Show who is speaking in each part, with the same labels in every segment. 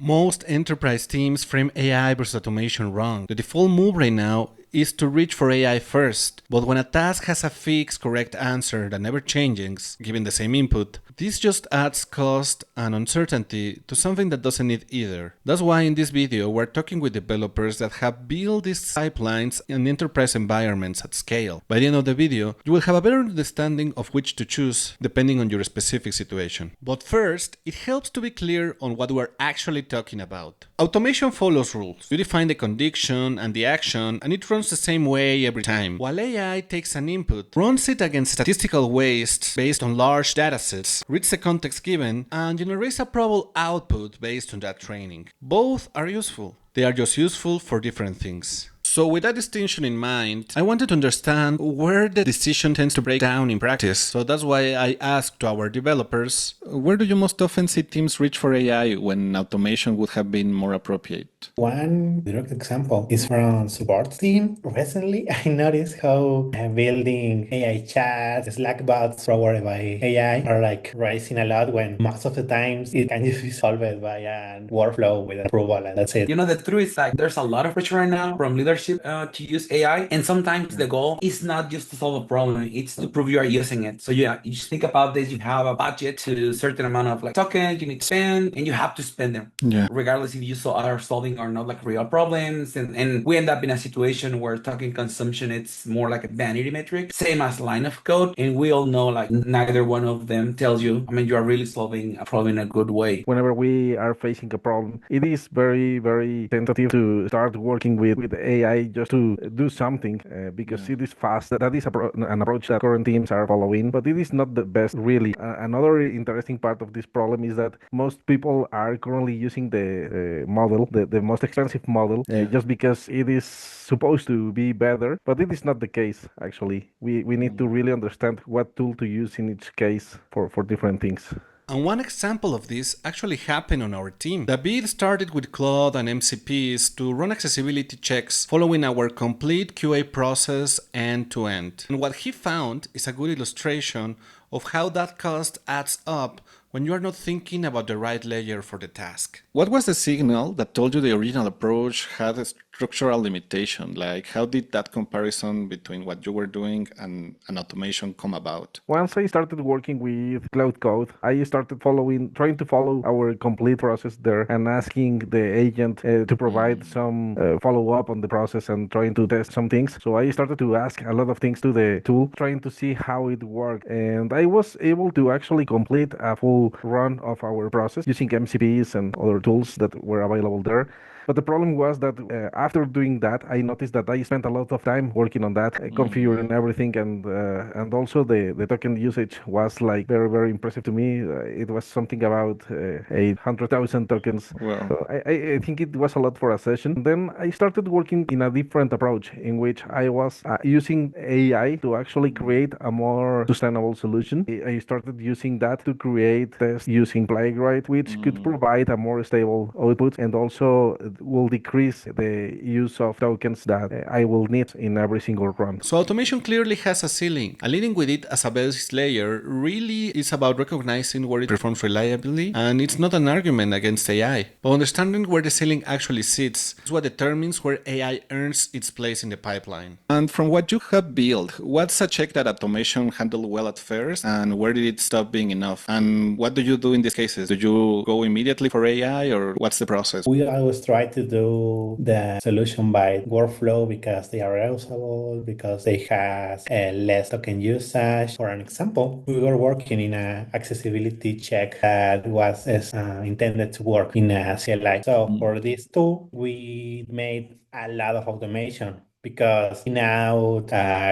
Speaker 1: Most enterprise teams frame AI versus automation wrong. The default move right now is to reach for AI first, but when a task has a fixed correct answer that never changes, given the same input, this just adds cost and uncertainty to something that doesn't need either. That's why in this video we're talking with developers that have built these pipelines in enterprise environments at scale. By the end of the video, you will have a better understanding of which to choose depending on your specific situation. But first, it helps to be clear on what we're actually talking about. Automation follows rules. You define the condition and the action, and it runs the same way every time. While AI takes an input, runs it against statistical waste based on large datasets, reads the context given, and generates a probable output based on that training. Both are useful. They are just useful for different things. So with that distinction in mind, I wanted to understand where the decision tends to break down in practice. So that's why I asked to our developers, where do you most often see teams reach for AI when automation would have been more appropriate?
Speaker 2: One direct example is from support team. Recently, I noticed how building AI chats, Slack bots powered by AI are like rising a lot when most of the times it can just be solved by a workflow with approval and that's it.
Speaker 3: The truth is like there's a lot of pressure right now from leadership to use AI, and sometimes the goal is not just to solve a problem; it's to prove you are using it. So yeah, you just think about this: you have a budget to a certain amount of like tokens you need to spend, and you have to spend them, regardless if you are solving or not like real problems. And we end up in a situation where token consumption it's more like a vanity metric, same as line of code, and we all know like neither one of them tells you. I mean, you are really solving a problem in a good way.
Speaker 4: Whenever we are facing a problem, it is very tentative to start working with AI just to do something because it is fast. That is an approach that current teams are following, but it is not the best really. Another interesting part of this problem is that most people are currently using the model, the most expensive model, just because it is supposed to be better, but it is not the case actually. We need to really understand what tool to use in each case for different things.
Speaker 1: And one example of this actually happened on our team. David started with Claude and MCPs to run accessibility checks following our complete QA process end to end. And what he found is a good illustration of how that cost adds up when you are not thinking about the right layer for the task. What was the signal that told you the original approach had a structural limitation? Like, how did that comparison between what you were doing and an automation come about?
Speaker 4: Once I started working with Cloud Code, I started trying to follow our complete process there and asking the agent to provide some follow-up on the process and trying to test some things. So I started to ask a lot of things to the tool, trying to see how it worked. And I was able to actually complete a full run of our process using MCPs and other tools that were available there. But the problem was that after doing that, I noticed that I spent a lot of time working on that, configuring everything, and also the token usage was like very impressive to me. It was something about 800,000 tokens.
Speaker 1: Wow.
Speaker 4: So I think it was a lot for a session. Then I started working in a different approach in which I was using AI to actually create a more sustainable solution. I started using that to create tests using Playwright, which could provide a more stable output and also will decrease the use of tokens that I will need in every single run.
Speaker 1: So automation clearly has a ceiling, and leading with it as a base layer really is about recognizing where it performs reliably, and it's not an argument against AI. But understanding where the ceiling actually sits is what determines where AI earns its place in the pipeline. And from what you have built, what's a check that automation handled well at first, and where did it stop being enough? And what do you do in these cases? Do you go immediately for AI, or what's the process?
Speaker 2: We always try to do the solution by workflow because they are reusable, because they have less token usage. For an example, we were working in an accessibility check that was intended to work in a CLI. So for this tool, we made a lot of automation because now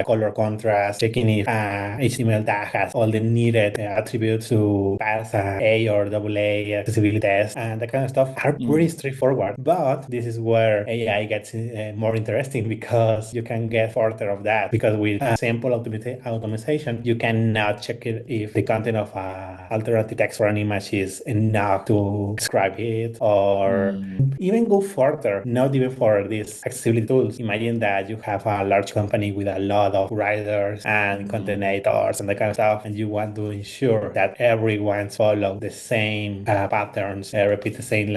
Speaker 2: color contrast, checking if HTML tag has all the needed attributes to pass A or AA accessibility test and that kind of stuff are pretty straightforward. But this is where AI gets more interesting because you can get further of that. Because with sample automation, you cannot check it if the content of alternative text for an image is enough to describe it or even go further, not even for these accessibility tools. Imagine that that you have a large company with a lot of writers and content editors and that kind of stuff, and you want to ensure that everyone follow the same patterns, repeat the same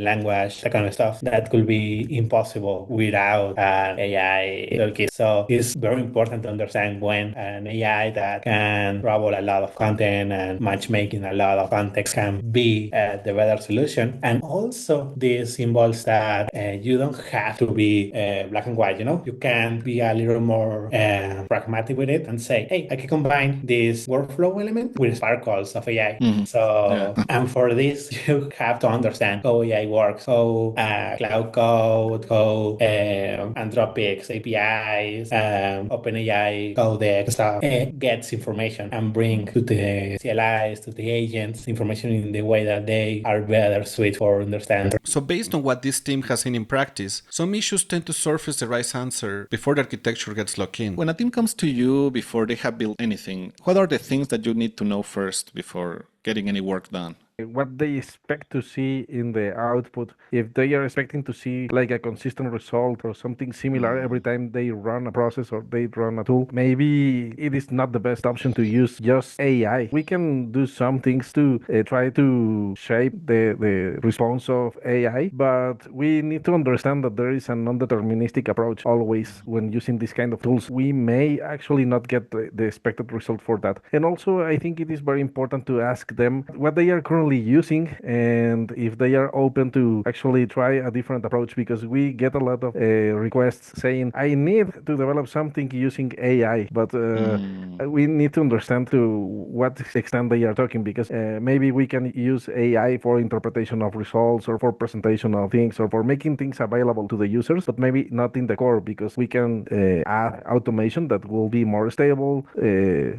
Speaker 2: language, that kind of stuff, that could be impossible without an AI toolkit. So it's very important to understand when an AI that can travel a lot of content and matchmaking a lot of context can be the better solution. And also this involves that you don't have to be black and white, you can be a little more pragmatic with it and say, hey, I can combine this workflow element with sparkles of AI. So, and for this, you have to understand how AI works, how Cloud Code, how Anthropic's APIs, OpenAI Codex stuff gets information and bring to the CLIs, to the agents, information in the way that they are better suited for understanding.
Speaker 1: So based on what this team has seen in practice, some issues tend to surface the right answer before the architecture gets locked in. When a team comes to you before they have built anything, what are the things that you need to know first before getting any work done?
Speaker 4: What they expect to see in the output, if they are expecting to see like a consistent result or something similar every time they run a process or they run a tool, maybe it is not the best option to use just AI. We can do some things to try to shape the response of AI, but we need to understand that there is a non-deterministic approach always when using this kind of tools. We may actually not get the expected result for that. And also, I think it is very important to ask them what they are currently using and if they are open to actually try a different approach, because we get a lot of requests saying I need to develop something using AI, but we need to understand to what extent they are talking, because maybe we can use AI for interpretation of results or for presentation of things or for making things available to the users, but maybe not in the core, because we can add automation that will be more stable,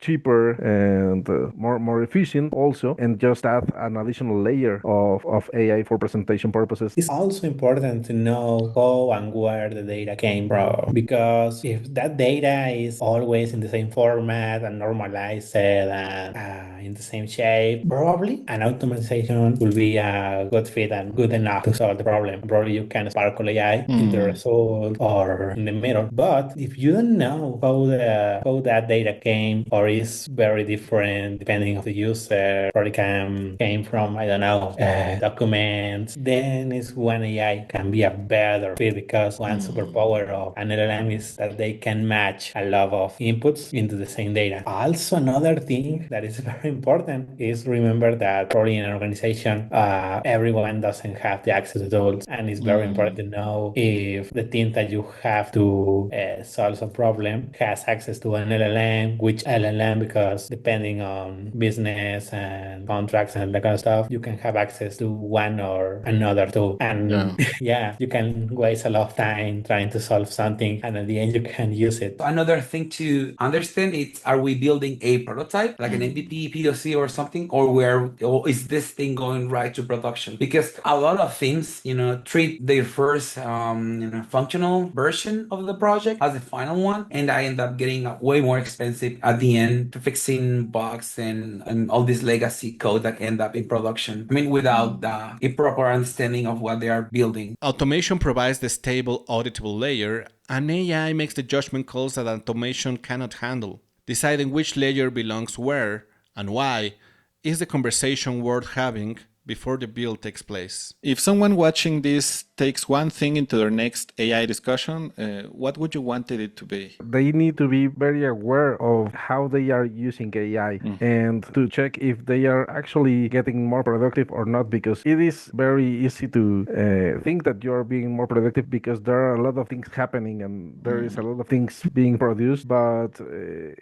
Speaker 4: cheaper, and more efficient also, and just add an additional layer of AI for presentation purposes.
Speaker 2: It's also important to know how and where the data came from, because if that data is always in the same format and normalized and in the same shape, probably an automation will be a good fit and good enough to solve the problem. Probably you can sparkle AI in the result or in the middle. But if you don't know how that data came, or is very different depending on the user, probably came from, I don't know, documents, then is when AI can be a better fit, because one superpower of an LLM is that they can match a lot of inputs into the same data. Also, another thing that is very important is remember that probably in an organization, everyone doesn't have the access to tools, and it's very important to know if the team that you have to solve some problem has access to an LLM, which LLM, because depending on business and contracts and that kind of stuff, you can have access to one or another tool. And you can waste a lot of time trying to solve something, and at the end you can use it.
Speaker 3: Another thing to understand is, are we building a prototype, like an MVP, POC or something, or is this thing going right to production? Because a lot of things, treat their first, functional version of the project as the final one, and I end up getting way more expensive at the end, fixing bugs and all this legacy code that end up in production. I mean, without a proper understanding of what they are building.
Speaker 1: Automation provides the stable, auditable layer, and AI makes the judgment calls that automation cannot handle. Deciding which layer belongs where and why is the conversation worth having before the build takes place. If someone watching this takes one thing into their next AI discussion, what would you want it to be?
Speaker 4: They need to be very aware of how they are using AI and to check if they are actually getting more productive or not, because it is very easy to think that you are being more productive because there are a lot of things happening and there is a lot of things being produced, but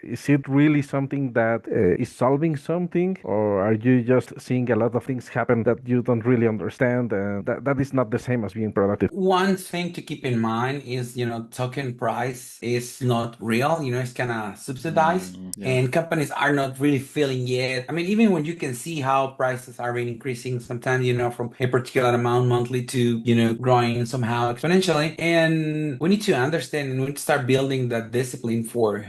Speaker 4: is it really something that is solving something, or are you just seeing a lot of things happen that you don't really understand? That is not the same as being productive.
Speaker 3: One thing to keep in mind is, token price is not real, it's kind of subsidized, and companies are not really feeling yet. I mean, even when you can see how prices are really increasing sometimes, from a particular amount monthly to, growing somehow exponentially. And we need to understand, and we need to start building that discipline for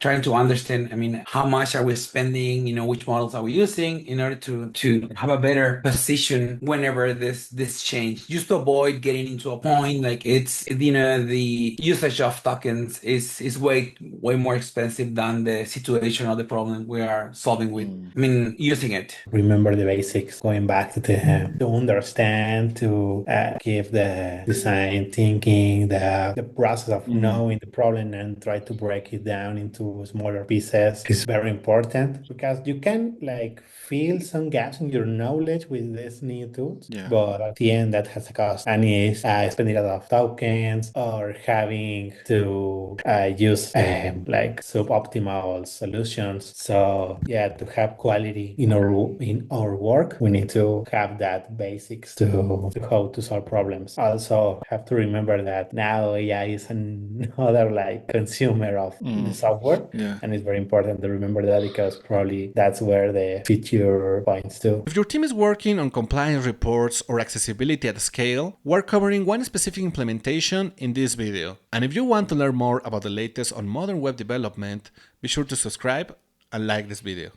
Speaker 3: trying to understand, how much are we spending, which models are we using in order to have a better position whenever this change, just to avoid getting into a point like it's, the usage of tokens is way more expensive than the situation or the problem we are solving with. I mean, using it.
Speaker 2: Remember the basics, going back to to understand, to give the design thinking, the process of knowing the problem and try to break it down into smaller pieces is very important, because you can like fill some gaps in your knowledge with these new tools,
Speaker 1: Yeah.
Speaker 2: but at the end that has a cost, and is spending a lot of tokens or having to use like suboptimal solutions. So yeah, to have quality in our work, we need to have that basics to how to solve problems. Also have to remember that now AI is another like consumer of the software.
Speaker 1: Yeah.
Speaker 2: And it's very important to remember that, because probably that's where the future points to.
Speaker 1: If your team is working on compliance reports or accessibility at scale, we're covering one specific implementation in this video. And if you want to learn more about the latest on modern web development, be sure to subscribe and like this video.